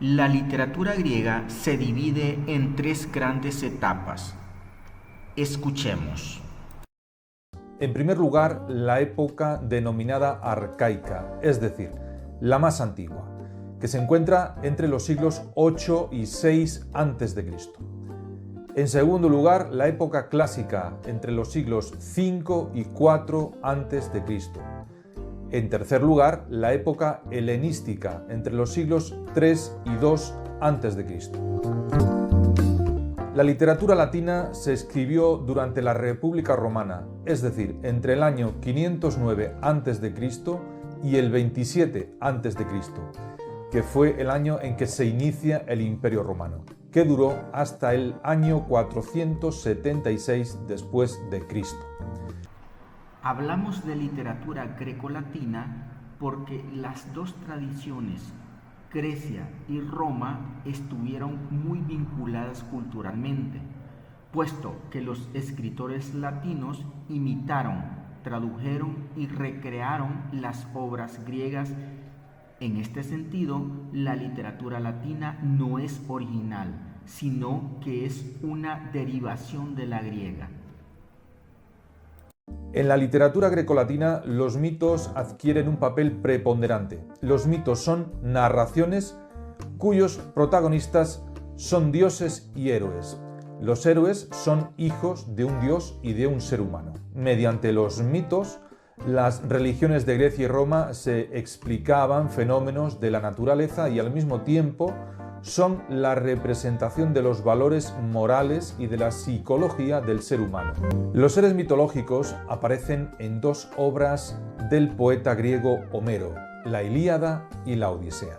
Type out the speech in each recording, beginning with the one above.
La literatura griega se divide en tres grandes etapas. Escuchemos. En primer lugar, la época denominada arcaica, es decir, la más antigua, que se encuentra entre los siglos 8 y 6 a.C. En segundo lugar, la época clásica, entre los siglos 5 y 4 a.C. En tercer lugar, la época helenística, entre los siglos 3 y 2 a.C. La literatura latina se escribió durante la República Romana, es decir, entre el año 509 a.C. y el 27 a.C., que fue el año en que se inicia el Imperio Romano, que duró hasta el año 476 después de Cristo. Hablamos de literatura grecolatina porque las dos tradiciones, Grecia y Roma, estuvieron muy vinculadas culturalmente, puesto que los escritores latinos imitaron, tradujeron y recrearon las obras griegas. En este sentido, la literatura latina no es original, sino que es una derivación de la griega. En la literatura grecolatina, los mitos adquieren un papel preponderante. Los mitos son narraciones cuyos protagonistas son dioses y héroes. Los héroes son hijos de un dios y de un ser humano. Mediante los mitos, las religiones de Grecia y Roma se explicaban fenómenos de la naturaleza y al mismo tiempo son la representación de los valores morales y de la psicología del ser humano. Los seres mitológicos aparecen en dos obras del poeta griego Homero, la Ilíada y la Odisea,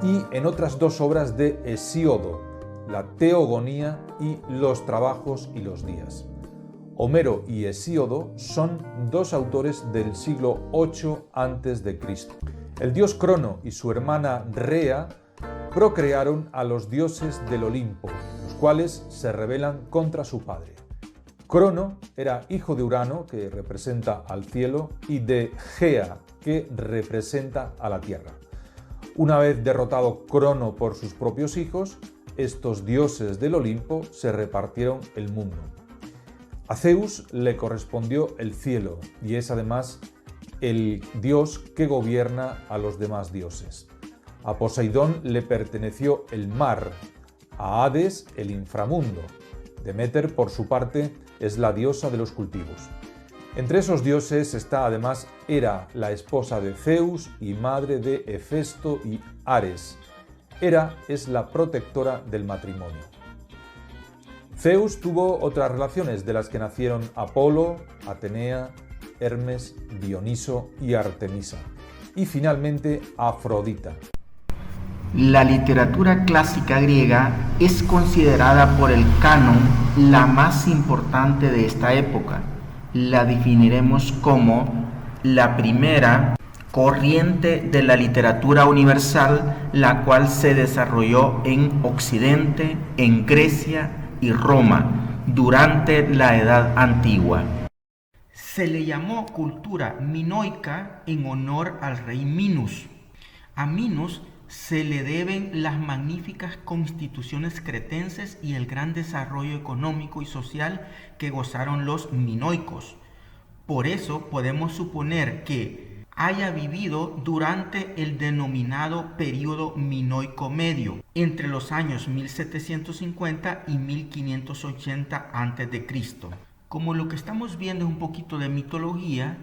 y en otras dos obras de Hesíodo, la Teogonía y los Trabajos y los Días. Homero y Hesíodo son dos autores del siglo 8 a.C. El dios Crono y su hermana Rea procrearon a los dioses del Olimpo, los cuales se rebelan contra su padre. Crono era hijo de Urano, que representa al cielo, y de Gea, que representa a la tierra. Una vez derrotado Crono por sus propios hijos, estos dioses del Olimpo se repartieron el mundo. A Zeus le correspondió el cielo y es además el dios que gobierna a los demás dioses. A Poseidón le perteneció el mar, a Hades el inframundo. Deméter, por su parte, es la diosa de los cultivos. Entre esos dioses está además Hera, la esposa de Zeus y madre de Hefesto y Ares. Hera es la protectora del matrimonio. Zeus tuvo otras relaciones de las que nacieron Apolo, Atenea, Hermes, Dioniso y Artemisa. Y finalmente Afrodita. La literatura clásica griega es considerada por el canon la más importante de esta época. La definiremos como la primera corriente de la literatura universal, la cual se desarrolló en Occidente, en Grecia y Roma durante la Edad Antigua. Se le llamó cultura minoica en honor al rey Minos. A Minos se le deben las magníficas constituciones cretenses y el gran desarrollo económico y social que gozaron los minoicos. Por eso podemos suponer que haya vivido durante el denominado período minoico medio, entre los años 1750 y 1580 a.C. Como lo que estamos viendo es un poquito de mitología,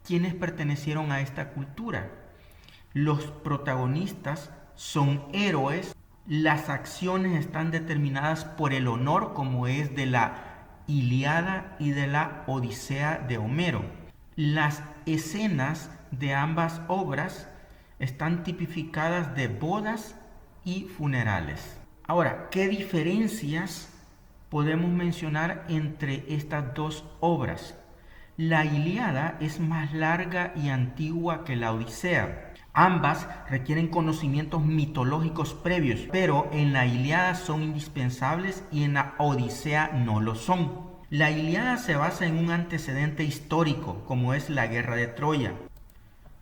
¿quiénes pertenecieron a esta cultura? Los protagonistas son héroes, las acciones están determinadas por el honor, como es de la Ilíada y de la Odisea de Homero. Las escenas de ambas obras están tipificadas de bodas y funerales. Ahora, ¿qué diferencias podemos mencionar entre estas dos obras? La Ilíada es más larga y antigua que la Odisea. Ambas requieren conocimientos mitológicos previos, pero en la Ilíada son indispensables y en la Odisea no lo son. La Ilíada se basa en un antecedente histórico, como es la guerra de Troya.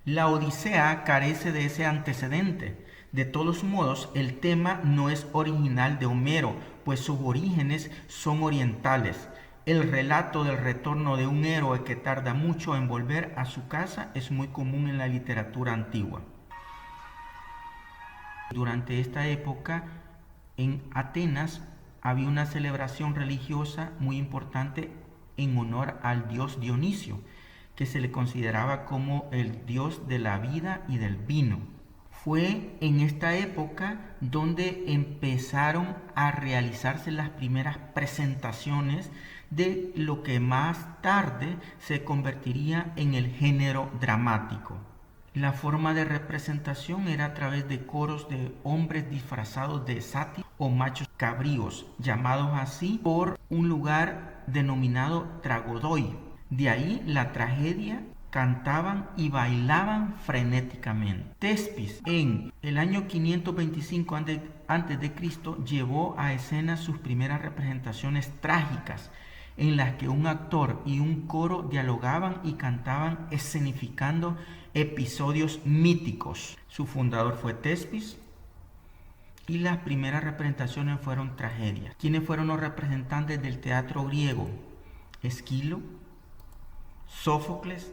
La Odisea carece de ese antecedente. De todos modos, el tema no es original de Homero, pues sus orígenes son orientales. El relato del retorno de un héroe que tarda mucho en volver a su casa es muy común en la literatura antigua. Durante esta época, en Atenas había una celebración religiosa muy importante en honor al dios Dionisio, que se le consideraba como el dios de la vida y del vino. Fue en esta época donde empezaron a realizarse las primeras presentaciones de lo que más tarde se convertiría en el género dramático. La forma de representación era a través de coros de hombres disfrazados de sátiros o machos cabríos, llamados así por un lugar denominado Tragodoi. De ahí la tragedia, cantaban y bailaban frenéticamente. Tespis, en el año 525 a.C., llevó a escena sus primeras representaciones trágicas, en las que un actor y un coro dialogaban y cantaban escenificando episodios míticos. Su fundador fue Tespis y las primeras representaciones fueron tragedias. ¿Quiénes fueron los representantes del teatro griego? Esquilo, Sófocles,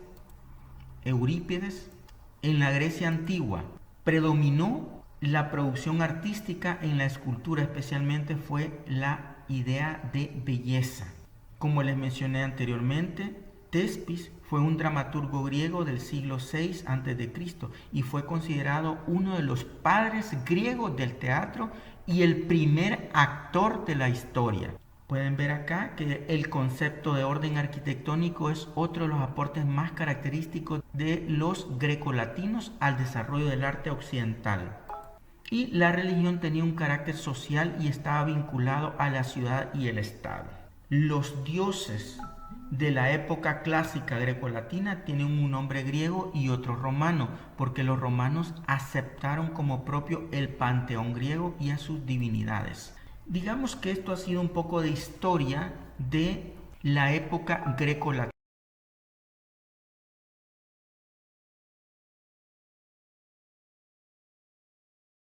Eurípides. En la Grecia antigua predominó la producción artística, en la escultura especialmente fue la idea de belleza. Como les mencioné anteriormente, Tespis fue un dramaturgo griego del siglo VI a.C. y fue considerado uno de los padres griegos del teatro y el primer actor de la historia. Pueden ver acá que el concepto de orden arquitectónico es otro de los aportes más característicos de los grecolatinos al desarrollo del arte occidental. Y la religión tenía un carácter social y estaba vinculado a la ciudad y el estado. Los dioses de la época clásica grecolatina tienen un nombre griego y otro romano, porque los romanos aceptaron como propio el panteón griego y a sus divinidades. Digamos que esto ha sido un poco de historia de la época grecolatina.